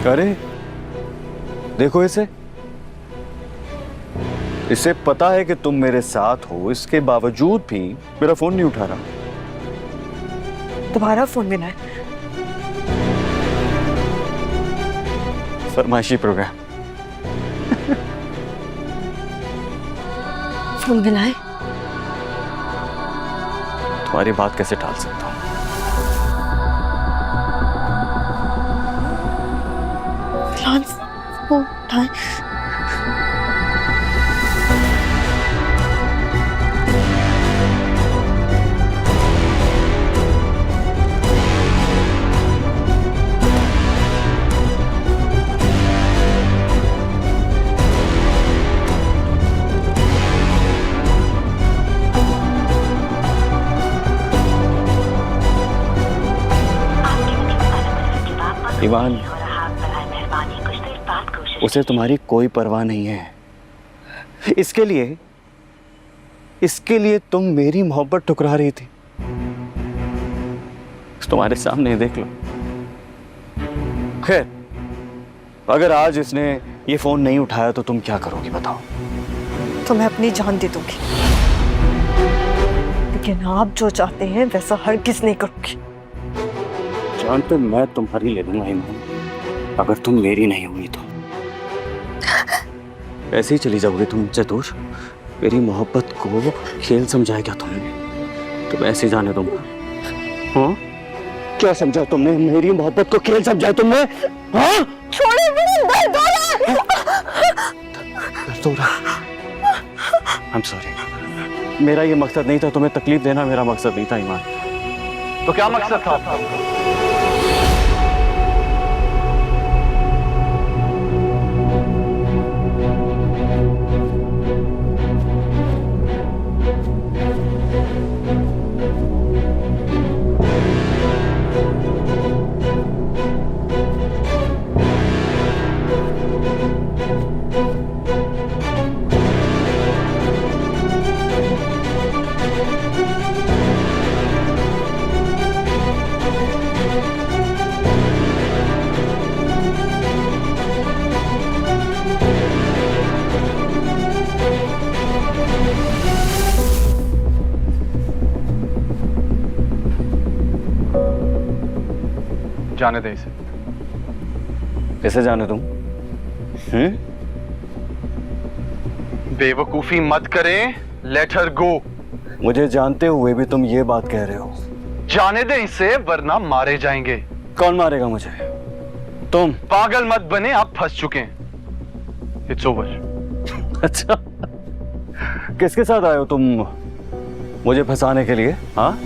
अरे देखो इसे पता है कि तुम मेरे साथ हो, इसके बावजूद भी मेरा फोन नहीं उठा रहा। तुम्हारा फोन मिला है? फरमाइशी प्रोग्राम। फोन मिला है? तुम्हारी बात कैसे टाल सकता हूँ? फोन उठाए। ईमान, उसे तुम्हारी कोई परवाह नहीं है। इसके लिए तुम मेरी मोहब्बत ठुकरा रही थी। तुम्हारे सामने देख लो। खैर, अगर आज इसने ये फोन नहीं उठाया तो तुम क्या करोगी बताओ? तो मैं अपनी जान दे दूंगी, लेकिन आप जो चाहते हैं वैसा हरगिज़ नहीं करूंगी। जान तो मैं तुम्हारी ले लूंगा ईमान, अगर तुम मेरी नहीं हुई तो। ऐसे ही चली जाओगे तुम मुझसे दूर? मेरी मोहब्बत को खेल समझाया क्या तुमने? तुम ऐसे जाने दूंगा? हाँ, क्या समझा तुमने? मेरी मोहब्बत को खेल समझाया तुमने? हाँ, छोड़ो मुझे, दर्द हो रहा है। दर्द हो रहा है। I'm sorry, मेरा ये मकसद नहीं था, तुम्हें तकलीफ देना मेरा मकसद नहीं था ईमान। तो क्या मकसद था आपका? जाने दे इसे। कैसे जाने तुम? बेवकूफी मत करें, लेट हर गो। मुझे जानते हुए भी तुम ये बात कह रहे हो? जाने दे इसे वरना मारे जाएंगे। कौन मारेगा मुझे? तुम? पागल मत बने, आप फंस चुके हैं। It's over. अच्छा, किसके साथ आए हो तुम मुझे फंसाने के लिए? हाँ,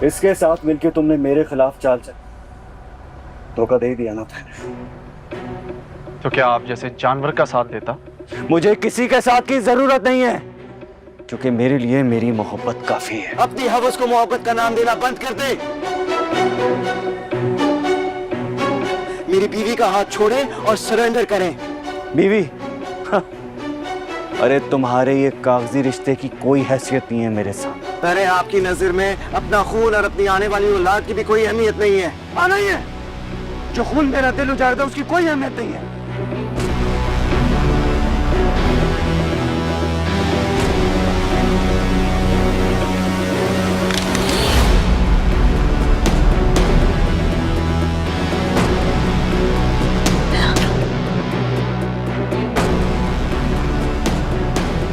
इसके साथ मिलकर तुमने मेरे खिलाफ चाल चली। धोखा दे दिया ना तुमने। तो क्या आप जैसे जानवर का साथ देता? मुझे किसी के साथ की जरूरत नहीं है, क्योंकि मेरे लिए मेरी मोहब्बत काफी है। अपनी हवस को मोहब्बत का नाम देना बंद कर दे। मेरी बीवी का हाथ छोड़े और सरेंडर करें। बीवी? अरे तुम्हारे ये कागजी रिश्ते की कोई हैसियत नहीं है मेरे साथ। अरे आपकी नजर में अपना खून और अपनी आने वाली औलाद की भी कोई अहमियत नहीं है। नहीं है, जो खून मेरा दिल उजाड़ता है उसकी कोई अहमियत नहीं है।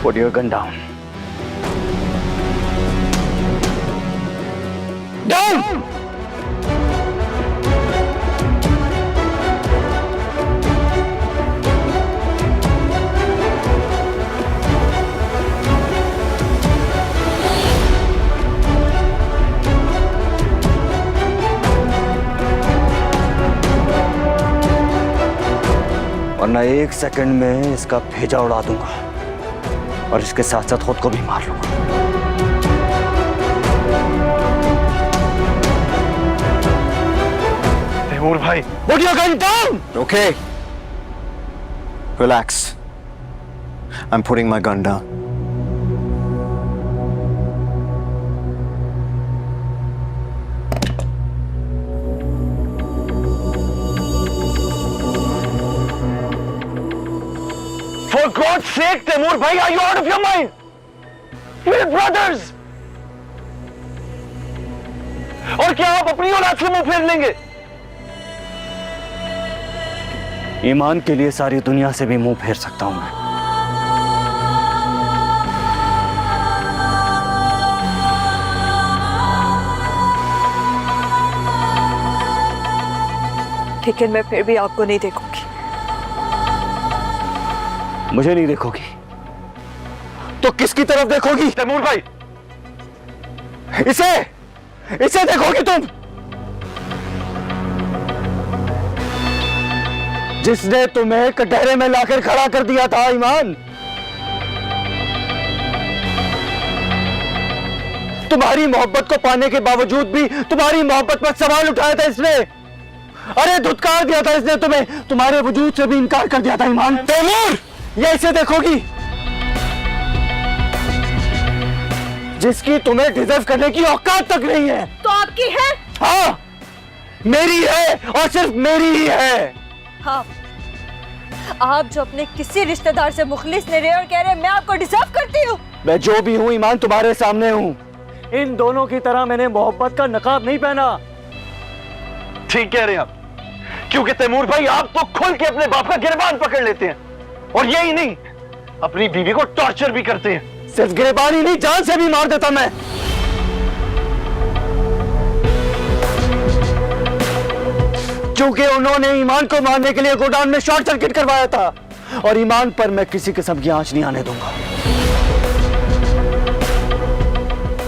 Put your gun down. Down! वरना 1 सेकंड में इसका भेजा उड़ा दूंगा और इसके साथ साथ खुद को भी मार लूंगा। तैमूर भाई, Put your gun down! Okay. Relax. I'm putting my gun down. For God's sake, Taimur भाई, are you out of your mind? We're brothers. और क्या आप अपनी औलाद से मुंह फेर लेंगे? ईमान के लिए सारी दुनिया से भी मुंह फेर सकता हूं मैं। लेकिन मैं फिर भी आपको नहीं देखूंगी। मुझे नहीं देखोगी तो किसकी तरफ देखोगी? तैमूर भाई, इसे देखोगी तुम, जिसने तुम्हें कटहरे में लाकर खड़ा कर दिया था। ईमान, तुम्हारी मोहब्बत को पाने के बावजूद भी तुम्हारी मोहब्बत पर सवाल उठाया था इसने। अरे धुतकार दिया था इसने तुम्हें, तुम्हारे वजूद से भी इनकार कर दिया था। ईमान, तैमूर, ये इसे देखोगी जिसकी तुम्हें डिजर्व करने की औकात तक नहीं है। तो आपकी है? हाँ, मेरी है और सिर्फ मेरी ही है। हाँ, आप जो अपने किसी रिश्तेदार से मुखलिस नहीं रहे और कह रहे हैं मैं आपको डिजर्व करती हूँ। मैं जो भी हूँ ईमान, तुम्हारे सामने हूँ। इन दोनों की तरह मैंने मोहब्बत का नकाब नहीं पहना। ठीक कह रहे हैं आप, क्योंकि तैमूर भाई आप तो खुल के अपने बाप का गिरबान पकड़ लेते हैं और यही नहीं, अपनी बीवी को टॉर्चर भी करते हैं। सिर्फ गिरबान ही नहीं, जान से भी मार देता मैं। क्योंकि उन्होंने ईमान को मारने के लिए गोडाउन में शॉर्ट सर्किट करवाया था और ईमान पर मैं किसी किस्म की आंच नहीं आने दूंगा।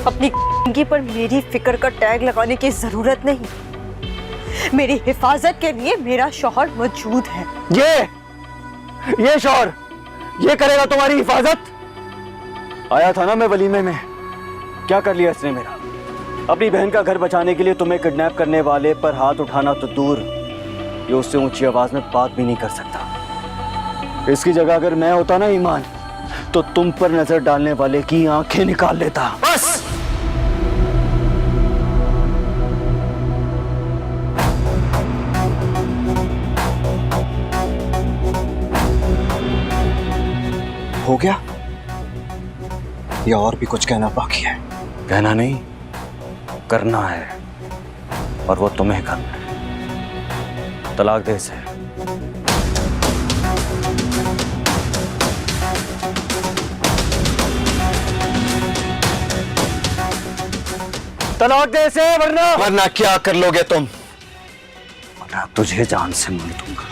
अपनी जिंदगी पर मेरी फिक्र का टैग लगाने की जरूरत नहीं। मेरी हिफाजत के लिए मेरा शौहर मौजूद है। ये शौहर ये करेगा तुम्हारी हिफाजत? आया था ना मैं वलीमे में, क्या कर लिया इसने मेरा? अपनी बहन का घर बचाने के लिए तुम्हें किडनैप करने वाले पर हाथ उठाना तो दूर, ये उससे ऊंची आवाज में बात भी नहीं कर सकता। इसकी जगह अगर मैं होता ना ईमान, तो तुम पर नजर डालने वाले की आंखें निकाल लेता। बस हो गया या और भी कुछ कहना बाकी है? कहना नहीं, करना है, और वो तुम्हें करना है। तलाक दे इसे। तलाक दे इसे, वरना क्या कर लोगे तुम? वरना तुझे जान से मार दूंगा।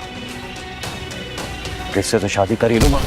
किससे तो शादी कर ही लूंगा।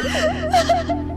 है